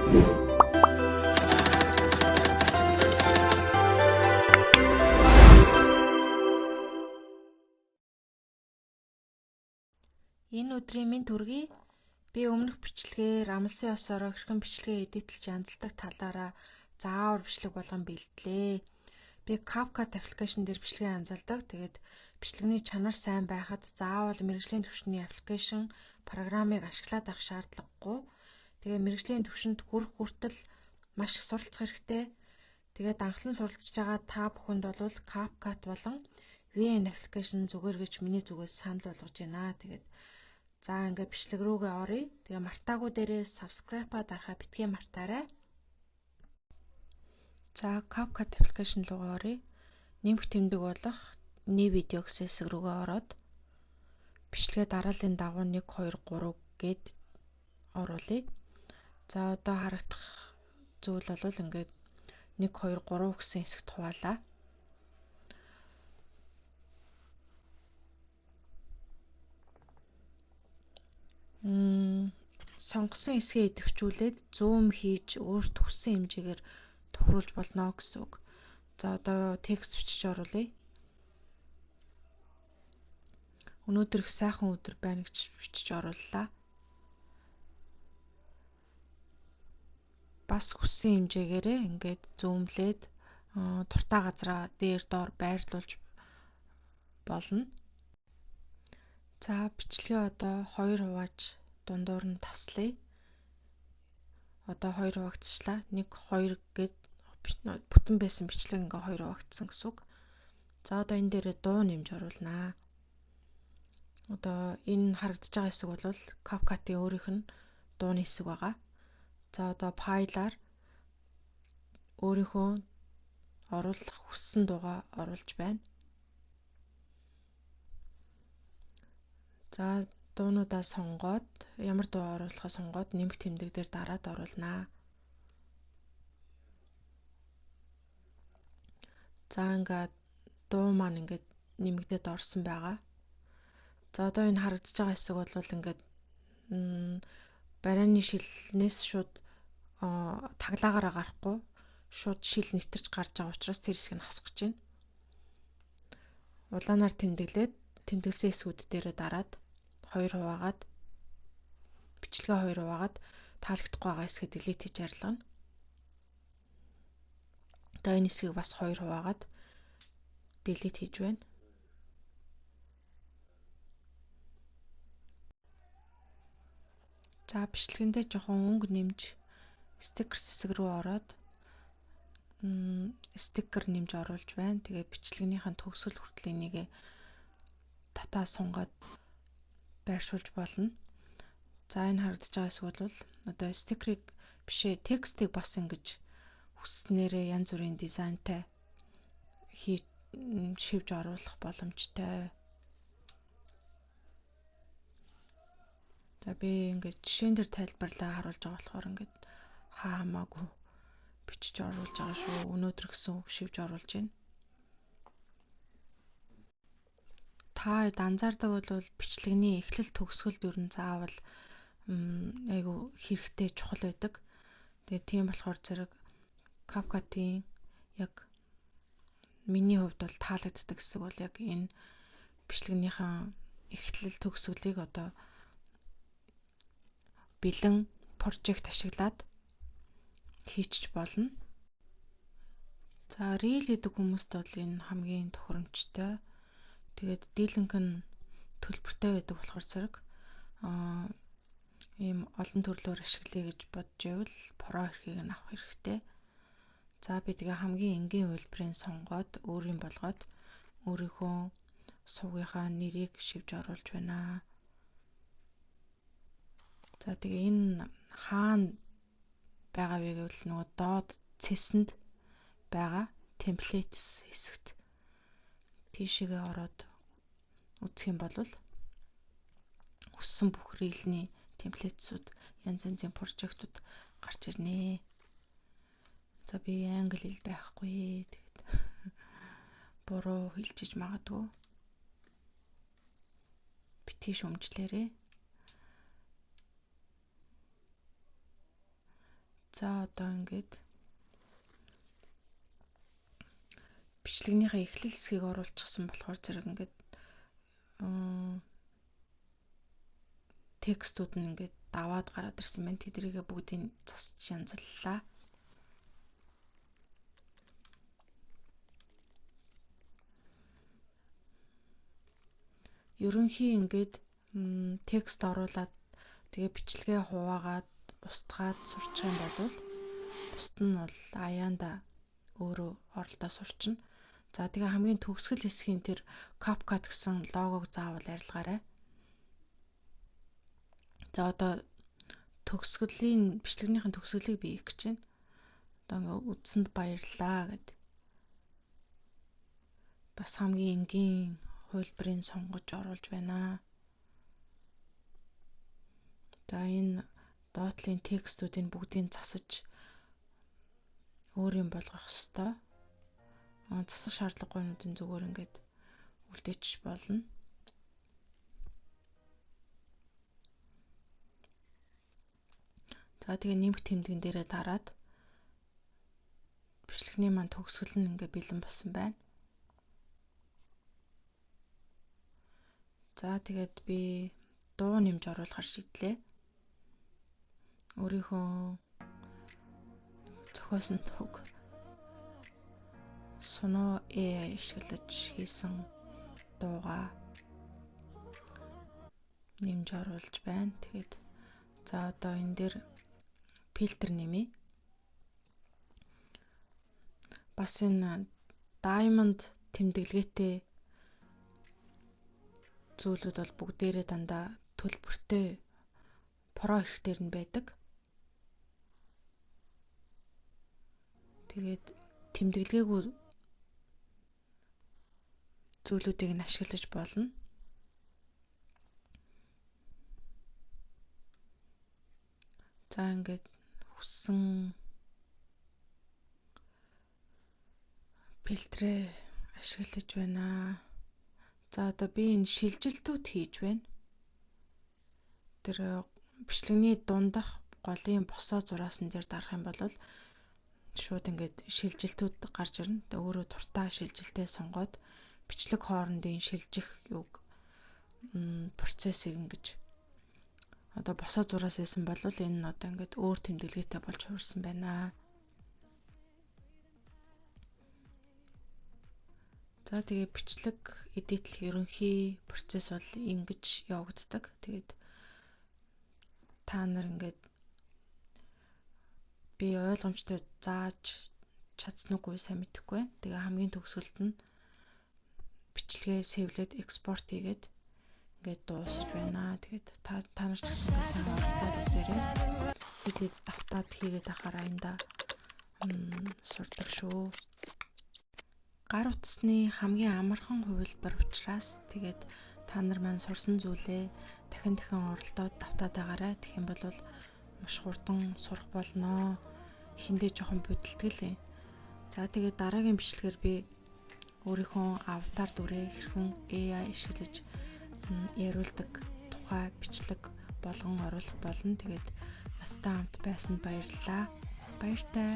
Энэ өдрийн минь төргий би өмнөх бичлэгээр амлсан ёсоор хэрхэн бичлэгээ эдитлж янзалдаг талаараа заавар бичлэг болгон бэлдлээ. Би CapCut аппликейшн дээр бичлэгээ янзалдаг. Тэгээд бичлэгний чанар сайн байхад заавал мэргэжлийн түвшний аппликейшн программыг ашиглаад авах шаардлагагүй. Тэгээд мэргэжлийн түвшинд хүртэл маш их суралцах хэрэгтэй. Тэгээд анхлан суралцж байгаа та бүхэнд бол CapCut болон VN аппликейшн зүгээр гэж миний зүгээс санал болгож байна. Тэгээд за ингээд бичлэг рүүгээ оръё. Тэгээ мартаагүй дээрээ subscribe-а дарахаа битгий мартаарай. За CapCut аппликейшн руугаа оръё. Нэмэх тэмдэг болох new video гэсэн хэсэг рүүгээ ороод бичлэгээ дарааллын дагуу 1 2 3 гэд оруулъя. За одоо харагдах зүйл бол ингээд 1 2 3 гэсэн хэсэгт хуваалаа. Сонгосон хэсгээ идэвхжүүлээд зүүм хийж өөрт хүссэн хэмжээгээр тохируулж болно гэсэн үг. За одоо текст бичиж оруулъя. Өнөөдөр их сайхан өдөр байна гэж бичиж орууллаа. Бас хүссэн хэмжээгээрээ ингээд зүүмлээд дуртай газраа дээр доор байрлуулж болно. За бичлэгээ одоо 2 хувааж дундуур нь таслая. Одоо 2 хуваагдчихлаа. 1 2 гэд бүтэн байсан бичлэг ингээ 2 хуваагдсан гэсэн үг. За одоо энэ дээрээ дуу нэмж оруулнаа. Одоо энэ харагдаж байгаа хэсэг бол CapCut-ийн өөрийнх нь дууны хэсэг байгаа. За одоо файлаар өөрийнхөө оруулах хүссэн дуугаа оруулж байна. За дуунуудаа сонгоод ямар дуу оруулахаа сонгоод нэмэх тэмдэг дээр дараад оруулнаа. За ингээд дуу маань ингээд нэмэгдээд орсон байгаа. За одоо энэ харагдаж байгаа хэсэг бол ингээд барианы шилнээс шууд таглаагаараа гарахгүй шууд шил нэвтэрч гарч байгаа учраас тэр хэсгийг хасгаж байна. Улаанаар тэмдэглээд тэмдэглэсэн хэсгүүд дээрээ дараад 2 хуваагаад бичлэгээ 2 хуваагаад таалагдахгүй байгаа хэсгийг delete хийж арилгана. Одоо энэ хэсгийг бас 2 хуваагаад delete хийж байна. За бичлэгэндээ жоохон өнгө нэмж stickers хэсэг рүү ороод стикер нэмж оруулж байна. Тэгээ бичлэгнийхэн төгсгөл хүртэл энийг татаа сунгаад байршуулж болно. За энэ харагдаж байгаа хэсэг бол одоо стикерийг бишээ текстийг бас ингэж хүсснээрээ янз бүрийн дизайнтай шивж оруулах боломжтой. За би ингэж жишээн дээр тайлбарлаа харуулж байгаа болохоор ингэж хамаагүй бичиж оруулж байгаа шүү. Өнөөдөр гэсэн үг шивж оруулж байна. Та анзаардаг бол бичлэгний эхлэл төгсгөлд ер нь заавал айгу хэрэгтэй чухал байдаг. Тэгээ тийм болохоор зэрэг CapCut-ийн яг миний хувьд бол таалагддаг хэсэг бол яг энэ бичлэгнийхэн эхлэл төгсгөлийг одоо бэлэн прожект ашиглаад хийчих болно. За reel гэдэг хүмүүст бол энэ хамгийн тохиромжтой. Тэгээд дийлэнх нь төлбөртэй байдаг болохоор зэрэг ийм олон төрлөөр ашиглая гэж бодож байвал Pro эрхийг нь авах хэрэгтэй. За би тэгээ хамгийн энгийн үйлбэрийн сонгоод өөрийн болгоод өөрийнхөө сувгийнхаа нэрийг шивж оруулж байна. За тэгээ энэ хаана байгаа вэ гэвэл нөгөө доод цэсэнд байгаа templates хэсэгт тийшээгээ ороод үзэх юм бол хүссэн бүх рилний темплейтсүүд янз янзын прожектууд гарч ирнэ. За би англи хэл байхгүй. Тэгээд буруу хэлжиж магадгүй. Битгий шүмжлээрээ. За одоо ингээд бичлэгнийхээ эхлэл хэсгийг оруулчихсан болохоор зэрэг ингээд текстүүд нь ингээд даваад гараад ирсэн байна. Тэдрийгээ бүгдийг засч янзллаа. Ерөнхий ингээд текст оруулаад тэгээ бичлэгээ хуваагаад устгаад сурчих юм бол бусд нь бол аяанда өөрөө оролдоо сурчна. За тэгээ хамгийн төгсгөл хэсгийн тэр CapCut гэсэн логог заавал арилгаарай. За одоо бичлэгнийхэн төгсгөлийг би хийх гэж байна. Одоо ингээ үзсэнд баярлалаа гэд. Бас хамгийн энгийн хувилбарыг сонгож оруулж байна. За энэ доотлын текстүүдийн бүгдийг засаж өөр юм болгох ёстой. Засах шаардлагагүйнуудын зүгээр ингээд үлдээчих болно. За тэгээ нэмэх тэмдгэн дээрээ дараад бичлэгний маань төгсгөл нь ингээд бэлэн болсон байна. За тэгээд би дуу нэмж оруулахар шийдлээ. Өөрийнхөө зохиосон төг Suno AI ашиглаж хийсэн дуугаа нэмж оруулж байна. Тэгээд за одоо энэ дээр фильтр нэмье. Бас энэ diamond тэмдэглэгээтэй зүйлүүд бол бүгдээрээ дандаа төлбөртэй про хэрэгтэй нь байдаг. Тэгээд тэмдэглгээгүй зүйлүүдийг нь ашиглаж болно. За ингээд хүссэн фильтрээ ашиглаж байна. За одоо би энэ шилжилтүүд хийж байна. Тэр бичлэгний дундах голын босоо зураасан дээр дарах юм бол шууд ингээд шилжилтүүд гарч ирнэ. Тэгээ өөрөө туртаа шилжилтээ сонгоод бичлэг хоорондын шилжих юг процессыг ингэж одоо босоо зураас хийсэн бол энэ нь одоо ингээд өөр тэмдэглэгээтэй болж хувирсан байна. За тэгээ бичлэг эдитлэх ерөнхий процесс бол ингэж явагддаг. Тэгээд та нар ингээд би ойлгомжтой зааж чадсан уугүй сайн мэдэхгүй байна. Тэгээ хамгийн төгсгөлд нь бичлэгээ сэвлээд экспорт хийгээд ингээд дуусж байна. Тэгээд та нар ч гэсэн ингээд сайн оролдоод үзээрэй. Би тэгээд давтаад хийгээд ахаар аянда сурдаг шүү. Гар утасны хамгийн амархан хувилбар учраас тэгээд та нар маань сурсан зүйлээ дахин оролдоод давтаад байгаарай. Тэгэх юм бол маш хурдан сурах болно. Эхэндээ жоохон бодолтгол. За тэгээд дараагийн бичлэгээр би өөрийнхөө аватар дүрээ хэрхэн AI ашиглаж яриулдаг тухай бичлэг болгон оруулах болно. Тэгээд надтай хамт байсанд баярлалаа. Баяртай.